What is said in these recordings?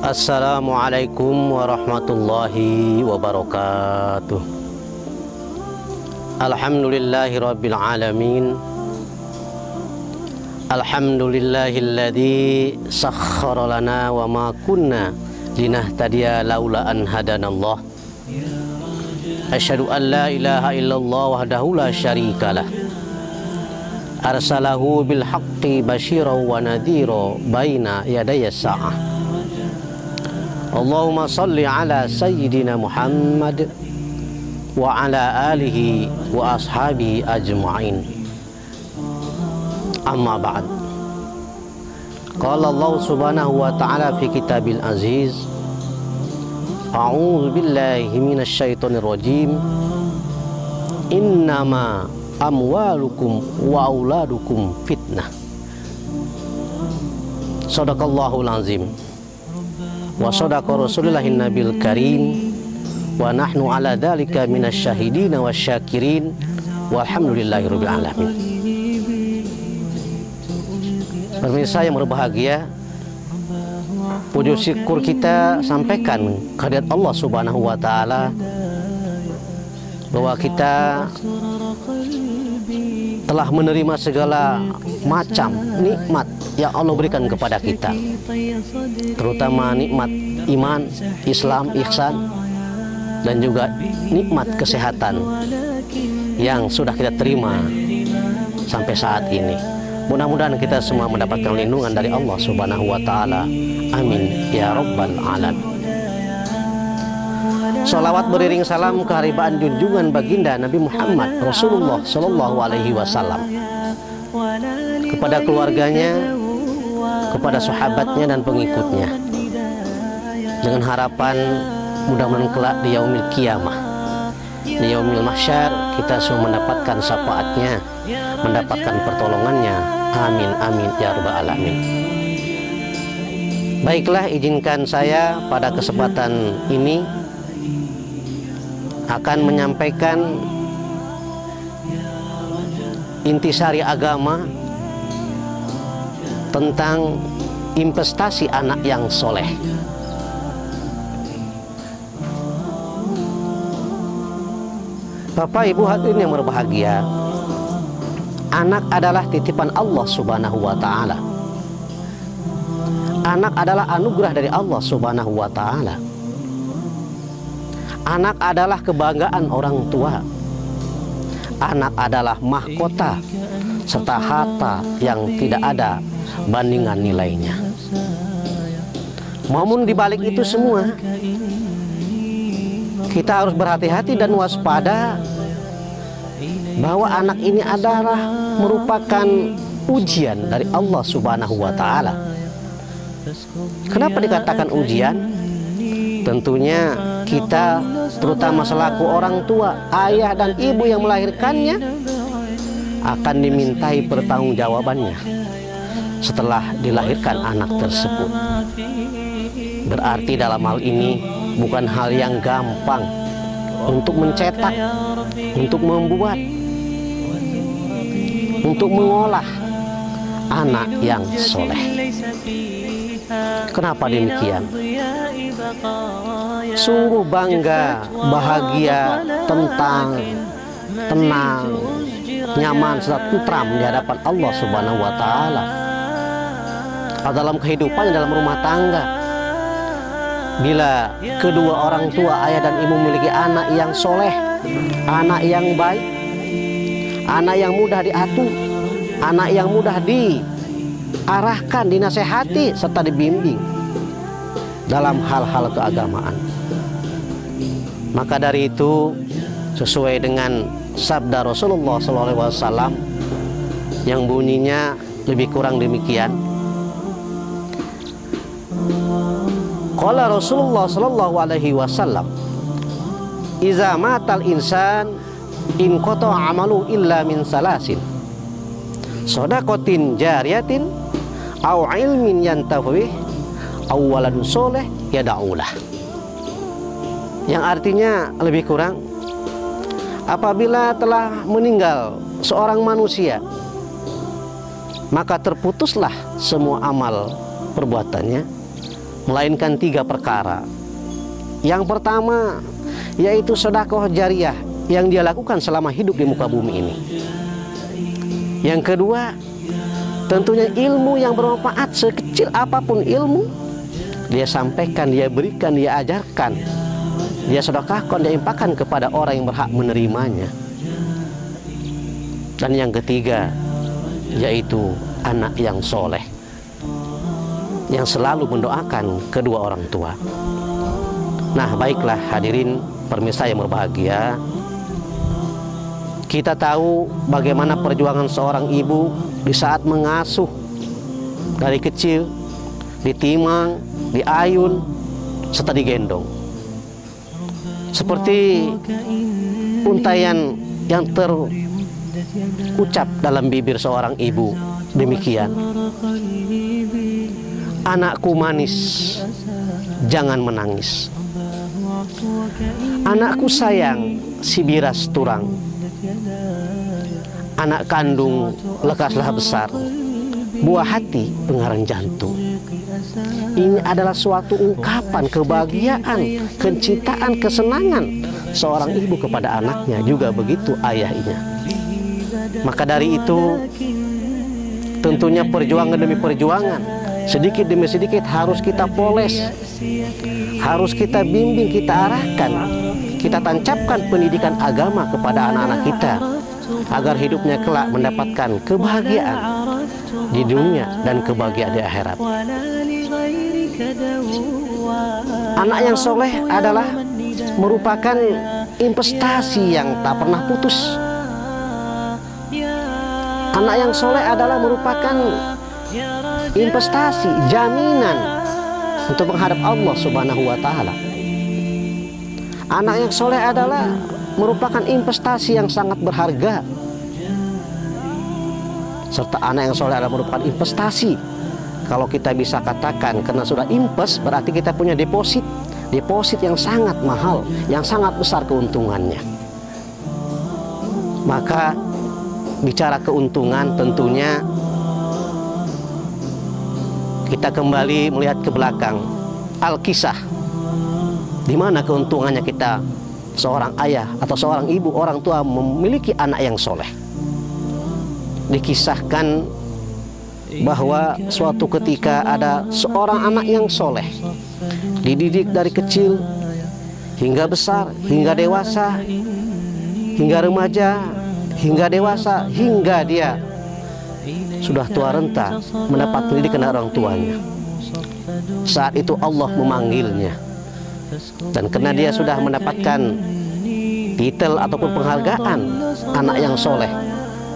Assalamualaikum warahmatullahi wabarakatuh. Alhamdulillahirabbil alamin. Alhamdulillahilladzi sakhkhara lana wa ma kunna linahtadiya laula an hadanallah. Asyhadu an la ilaha illallah wahdahu la syarikalah. Arsalahu bil haqqi basyiran wa nadhira baina yadayas sa'ah. Allahumma salli ala sayyidina Muhammad wa ala alihi wa ashabihi ajma'in. Amma ba'd. Qala Allah subhanahu wa ta'ala fi kitabil aziz. A'udzu billahi minasy syaithanir rajim. Innama amwalukum wa auladukum fitnah. Shadaqallahul azim. Wa sadaqa Rasulullahin Nabil Karim. Wa nahnu ala dzalika minasyahidin wasyakirin. Walhamdulillahirabbil alamin. Pemirsa yang berbahagia, puji syukur kita sampaikan kehadirat Allah Subhanahu wa taala bahwa kita telah menerima segala macam nikmat yang Allah berikan kepada kita, terutama nikmat iman, Islam, ihsan, dan juga nikmat kesehatan yang sudah kita terima sampai saat ini. Mudah-mudahan kita semua mendapatkan lindungan dari Allah Subhanahu wa taala. Amin ya rabbal alamin. Salawat beriring salam keharibaan junjungan baginda Nabi Muhammad Rasulullah Sallallahu Alaihi Wasallam kepada keluarganya, kepada sahabatnya dan pengikutnya, dengan harapan mudah-mudahan kelak di yaumil qiyamah, di yaumil mahsyar, kita semua mendapatkan syafaatnya, mendapatkan pertolongannya. Amin amin ya rabbal alamin. Baiklah, izinkan saya pada kesempatan ini akan menyampaikan intisari agama tentang investasi anak yang soleh. Bapak Ibu hadirin yang berbahagia, anak adalah titipan Allah Subhanahu wa taala. Anak adalah anugerah dari Allah Subhanahu wa taala. Anak adalah kebanggaan orang tua. Anak adalah mahkota serta harta yang tidak ada bandingan nilainya. Namun dibalik itu semua, kita harus berhati-hati dan waspada bahwa anak ini adalah merupakan ujian dari Allah Subhanahu wa taala. Kenapa dikatakan ujian? Tentunya kita, terutama selaku orang tua, ayah dan ibu yang melahirkannya, akan dimintai pertanggungjawabannya setelah dilahirkan anak tersebut. Berarti dalam hal ini bukan hal yang gampang untuk mencetak, untuk membuat, untuk mengolah anak yang soleh. Kenapa demikian? Sungguh bangga, bahagia, tenang, nyaman, serta tentram di hadapan Allah Subhanahu wa taala. Dalam kehidupan, dalam rumah tangga, bila kedua orang tua, ayah dan ibu memiliki anak yang soleh, anak yang baik, anak yang mudah diatur, anak yang mudah diarahkan, dinasehati, serta dibimbing dalam hal-hal keagamaan. Maka dari itu, sesuai dengan sabda Rasulullah SAW yang bunyinya lebih kurang demikian. Qala Rasulullah sallallahu alaihi wasallam, "Iza matal insan in qata'a amalu illa min salasin. Shadaqatin jariyatin au ilmin yantafih au waladun soleh yada'ulah." Yang artinya lebih kurang, apabila telah meninggal seorang manusia, maka terputuslah semua amal perbuatannya, melainkan 3 perkara. Yang pertama yaitu sedekah jariyah yang dia lakukan selama hidup di muka bumi ini. Yang kedua, tentunya ilmu yang bermanfaat, sekecil apapun ilmu dia sampaikan, dia berikan, dia ajarkan, dia sedekahkan, dia infakkan kepada orang yang berhak menerimanya. Dan yang ketiga yaitu anak yang soleh yang selalu mendoakan kedua orang tua. Nah, baiklah hadirin pemirsa yang berbahagia, kita tahu bagaimana perjuangan seorang ibu di saat mengasuh dari kecil, ditimang, diayun, serta digendong. Seperti untayan yang terucap dalam bibir seorang ibu, demikian: anakku manis, jangan menangis. Anakku sayang, si biras turang. Anak kandung, lekaslah besar, buah hati, pengarang jantung. Ini adalah suatu ungkapan kebahagiaan, kecintaan, kesenangan seorang ibu kepada anaknya, juga begitu ayahnya. Maka dari itu, tentunya perjuangan demi perjuangan, sedikit demi sedikit harus kita poles, harus kita bimbing, kita arahkan, kita tancapkan pendidikan agama kepada anak-anak kita, agar hidupnya kelak mendapatkan kebahagiaan di dunia dan kebahagiaan di akhirat. Anak yang soleh adalah merupakan investasi yang tak pernah putus. Anak yang soleh adalah merupakan investasi, jaminan untuk menghadap Allah Subhanahu wa Ta'ala. Anak yang soleh adalah merupakan investasi yang sangat berharga. Serta anak yang soleh adalah merupakan investasi. Kalau kita bisa katakan, karena sudah invest, berarti kita punya deposit yang sangat mahal, yang sangat besar keuntungannya. Maka bicara keuntungan, tentunya kita kembali melihat ke belakang Alkisah, di mana keuntungannya kita seorang ayah atau seorang ibu, orang tua memiliki anak yang soleh. Dikisahkan bahwa suatu ketika ada seorang anak yang soleh, dididik dari kecil hingga besar, hingga dewasa, hingga remaja, hingga dewasa, hingga dia sudah tua renta mendapat pendidikan dari orang tuanya. Saat itu Allah memanggilnya, dan karena dia sudah mendapatkan titel ataupun penghargaan anak yang soleh,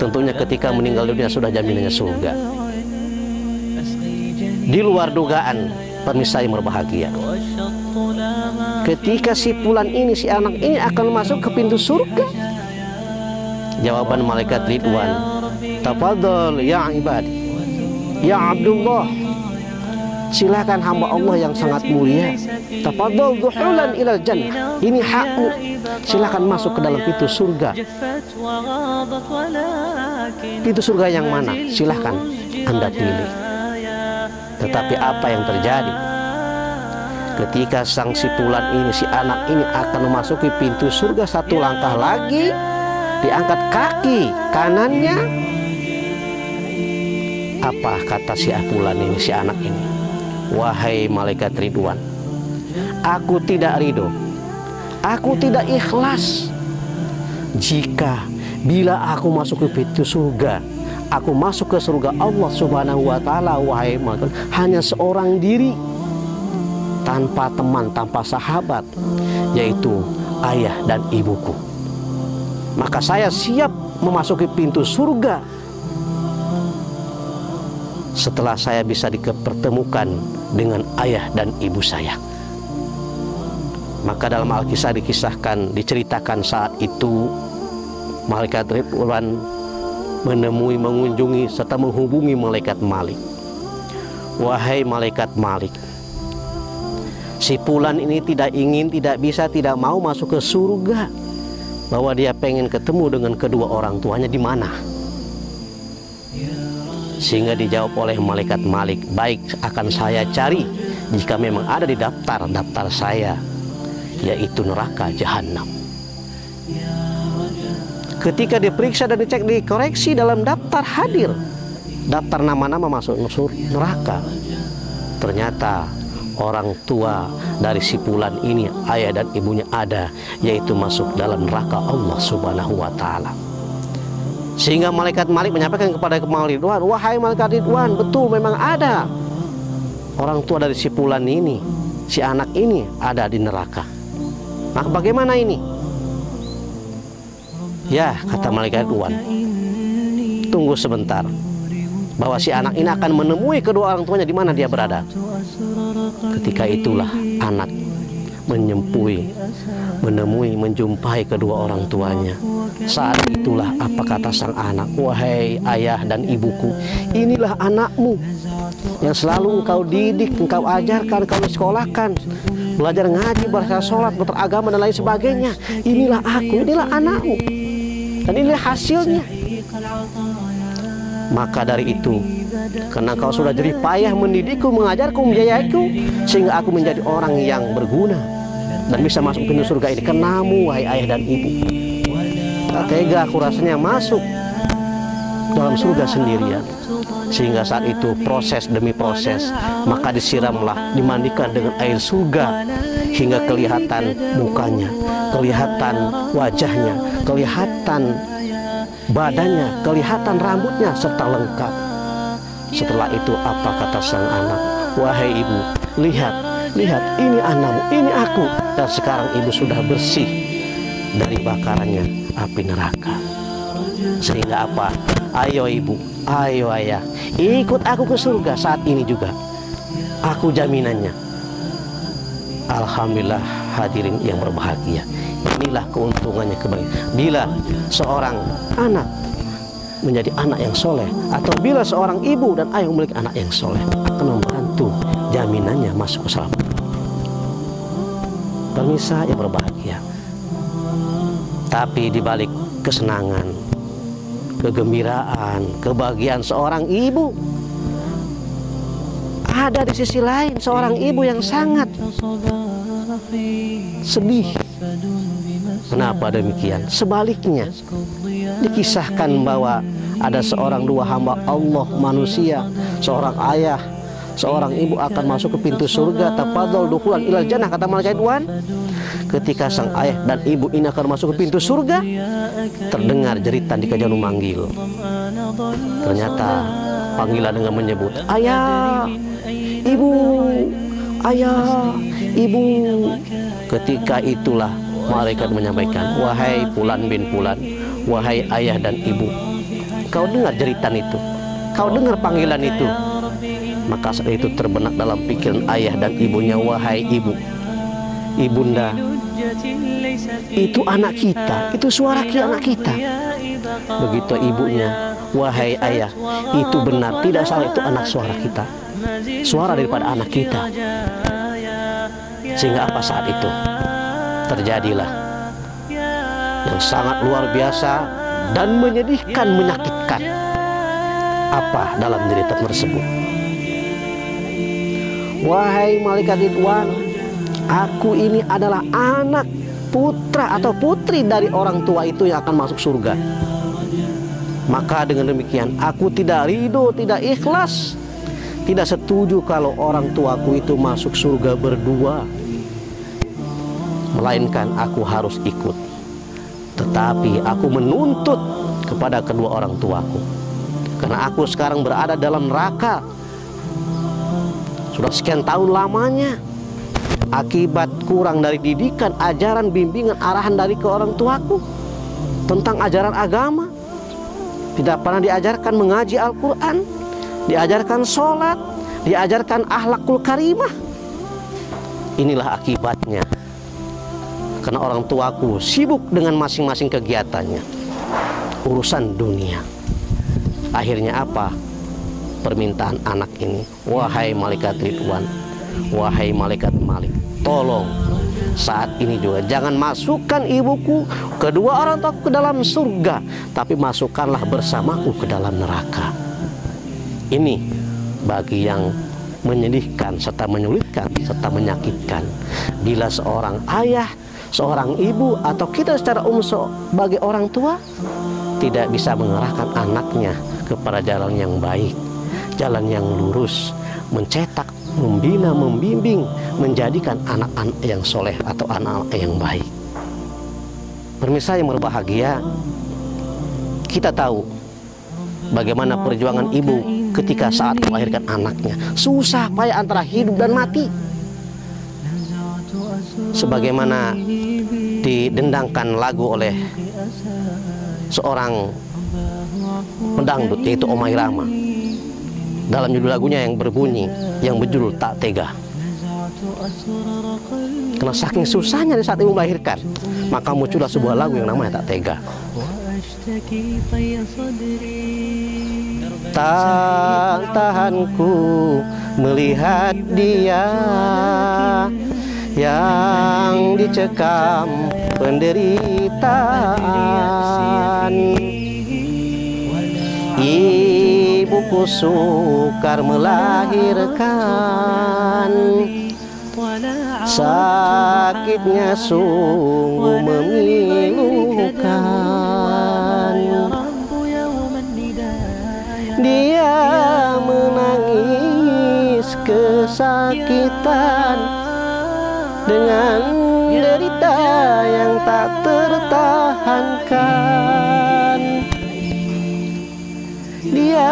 tentunya ketika meninggal dunia sudah jaminannya surga. Di luar dugaan pemirsa yang berbahagia, ketika si fulan ini, si anak ini akan masuk ke pintu surga, jawaban malaikat Ridwan, tafadhal ya ibadi, ya Abdullah, silakan hamba Allah yang sangat mulia, tafadhal duhulan ilal jannah, ini hakmu, silakan masuk ke dalam pintu surga. Pintu surga yang mana? Silahkan Anda pilih. Tetapi apa yang terjadi ketika sang si fulan ini, si anak ini akan memasuki pintu surga, satu langkah lagi diangkat kaki kanannya, apa kata si fulan ini, si anak ini? Wahai malaikat Ridwan, aku tidak ridho, aku tidak ikhlas jika bila aku masuk ke pintu surga, aku masuk ke surga Allah Subhanahu wa Ta'ala, wahai malaikat, hanya seorang diri, tanpa teman, tanpa sahabat, yaitu ayah dan ibuku. Maka saya siap memasuki pintu surga setelah saya bisa dipertemukan dengan ayah dan ibu saya. Maka dalam Al-Kisah dikisahkan, diceritakan saat itu malaikat Ridwan menemui, mengunjungi, serta menghubungi malaikat Malik. Wahai malaikat Malik, si fulan ini tidak ingin, tidak bisa, tidak mau masuk ke surga, bahwa dia pengen ketemu dengan kedua orang tuanya di mana. Sehingga dijawab oleh malaikat Malik, baik, akan saya cari jika memang ada di daftar saya, yaitu neraka jahanam. Ketika diperiksa dan dicek, dikoreksi dalam daftar hadir, daftar nama-nama masuk neraka, ternyata orang tua dari si fulan ini, ayah dan ibunya ada, yaitu masuk dalam neraka Allah Subhanahu wa Ta'ala. Sehingga malaikat Malik menyampaikan kepada Malik Ridwan, wahai malaikat Ridwan, betul memang ada orang tua dari si fulan ini, si anak ini ada di neraka. Maka bagaimana ini? Ya, kata malaikat Ridwan, tunggu sebentar, bahwa si anak ini akan menemui kedua orang tuanya di mana dia berada. Ketika itulah anak menjumpai kedua orang tuanya. Saat itulah apa kata sang anak, wahai ayah dan ibuku, inilah anakmu yang selalu engkau didik, engkau ajarkan, engkau sekolahkan, belajar ngaji, bahasa sholat, beragama dan lain sebagainya. Inilah aku, inilah anakmu, dan inilah hasilnya. Maka dari itu, karena kau sudah jerih payah mendidikku, mengajarku, membiayaiku, sehingga aku menjadi orang yang berguna dan bisa masuk pintu surga ini kenamu, wahai ayah dan ibu. Tak tega aku rasanya masuk dalam surga sendirian. Sehingga saat itu proses demi proses, maka disiramlah, dimandikan dengan air surga hingga kelihatan mukanya, kelihatan wajahnya, kelihatan badannya, kelihatan rambutnya, serta lengkap. Setelah itu apa kata sang anak, wahai ibu, lihat, ini anakmu, ini aku. Dan sekarang ibu sudah bersih dari bakarannya api neraka. Sehingga apa? Ayo ibu, ayo ayah, ikut aku ke surga saat ini juga. Aku jaminannya. Alhamdulillah hadirin yang berbahagia. Inilah keuntungannya kembali. Bila seorang anak menjadi anak yang soleh, atau bila seorang ibu dan ayah memiliki anak yang soleh, akan membantu jaminannya masuk ke surga. Pemirsa yang berbahagia, tapi dibalik kesenangan, kegembiraan, kebahagiaan seorang ibu, ada di sisi lain seorang ibu yang sangat sedih. Kenapa demikian? Sebaliknya, dikisahkan bahwa ada dua hamba Allah manusia, seorang ayah, seorang ibu akan masuk ke pintu surga, tafadhal dukhulan ilal jannah, kata malaikat Ridwan. Ketika sang ayah dan ibu ini akan masuk ke pintu surga, terdengar jeritan di kejauhan memanggil. Ternyata panggilan dengan menyebut, ayah, ibu, ayah, ibu. Ketika itulah malaikat menyampaikan, wahai Fulan bin Fulan, wahai ayah dan ibu, kau dengar jeritan itu, kau dengar panggilan itu. Maka saat itu terbenak dalam pikiran ayah dan ibunya, wahai ibu, ibunda, itu anak kita, itu suara anak kita. Begitu ibunya, wahai ayah, itu benar, tidak salah, itu anak suara kita, suara daripada anak kita. Sehingga apa saat itu terjadilah yang sangat luar biasa dan menyedihkan, menyakitkan. Apa dalam cerita tersebut? Wahai malaikat Ridwan, aku ini adalah anak, putra atau putri dari orang tua itu yang akan masuk surga. Maka dengan demikian aku tidak ridho, tidak ikhlas, tidak setuju kalau orang tuaku itu masuk surga berdua, melainkan aku harus ikut. Tetapi aku menuntut kepada kedua orang tuaku, karena aku sekarang berada dalam neraka sudah sekian tahun lamanya, akibat kurang dari didikan, ajaran, bimbingan, arahan dari ke orang tuaku tentang ajaran agama. Tidak pernah diajarkan mengaji Al-Quran, diajarkan sholat, diajarkan akhlakul karimah. Inilah akibatnya, karena orang tuaku sibuk dengan masing-masing kegiatannya, urusan dunia. Akhirnya apa? Permintaan anak ini, wahai malaikat Ridwan, wahai malaikat Malik, tolong saat ini juga jangan masukkan ibuku, kedua orang tuaku ke dalam surga, tapi masukkanlah bersamaku ke dalam neraka. Ini bagi yang menyedihkan serta menyulitkan serta menyakitkan bila seorang ayah, seorang ibu, atau kita secara umum sebagai orang tua tidak bisa mengarahkan anaknya kepada jalan yang baik, jalan yang lurus, mencetak, membina, membimbing, menjadikan anak-anak yang soleh atau anak-anak yang baik. Pemirsa yang berbahagia, kita tahu bagaimana perjuangan ibu ketika saat melahirkan anaknya. Susah payah antara hidup dan mati. Sebagaimana didendangkan lagu oleh seorang pendangdut, yaitu Omay Rama. Dalam judul lagunya yang berbunyi, yang berjudul Tak Tega. Karena saking susahnya di saat ibu melahirkan, maka muncullah sebuah lagu yang namanya Tak Tega. Tak tahanku melihat dia yang dicekam penderitaan. Ibuku sukar melahirkan, sakitnya sungguh memilukan. Dia menangis kesakitan dengan derita yang tak tertahankan. Dia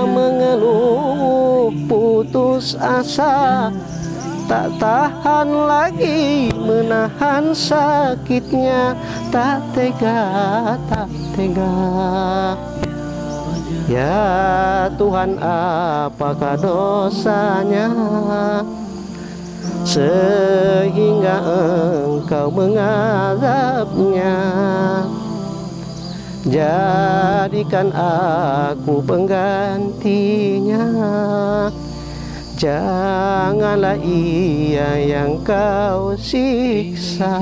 mengeluh putus asa, tak tahan lagi menahan sakitnya. Tak tega, tak tega. Ya Tuhan, apakah dosanya sehingga Engkau mengazabnya? Jadikan aku penggantinya, janganlah ia yang Kau siksa.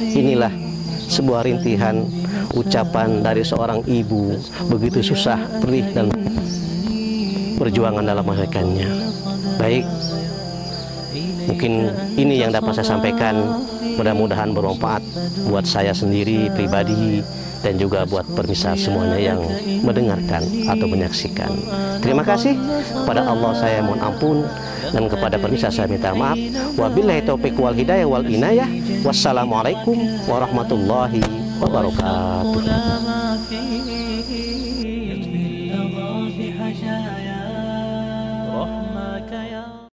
Inilah sebuah rintihan ucapan dari seorang ibu, begitu susah, perih, dan perjuangan dalam melahirkannya. Baik, mungkin ini yang dapat saya sampaikan. Mudah-mudahan bermanfaat buat saya sendiri pribadi dan juga buat pemirsa semuanya yang mendengarkan atau menyaksikan. Terima kasih kepada Allah saya mohon ampun, dan kepada pemirsa saya minta maaf. Wabillahi taufiq wal hidayah wal inayah. Wassalamualaikum warahmatullahi wabarakatuh.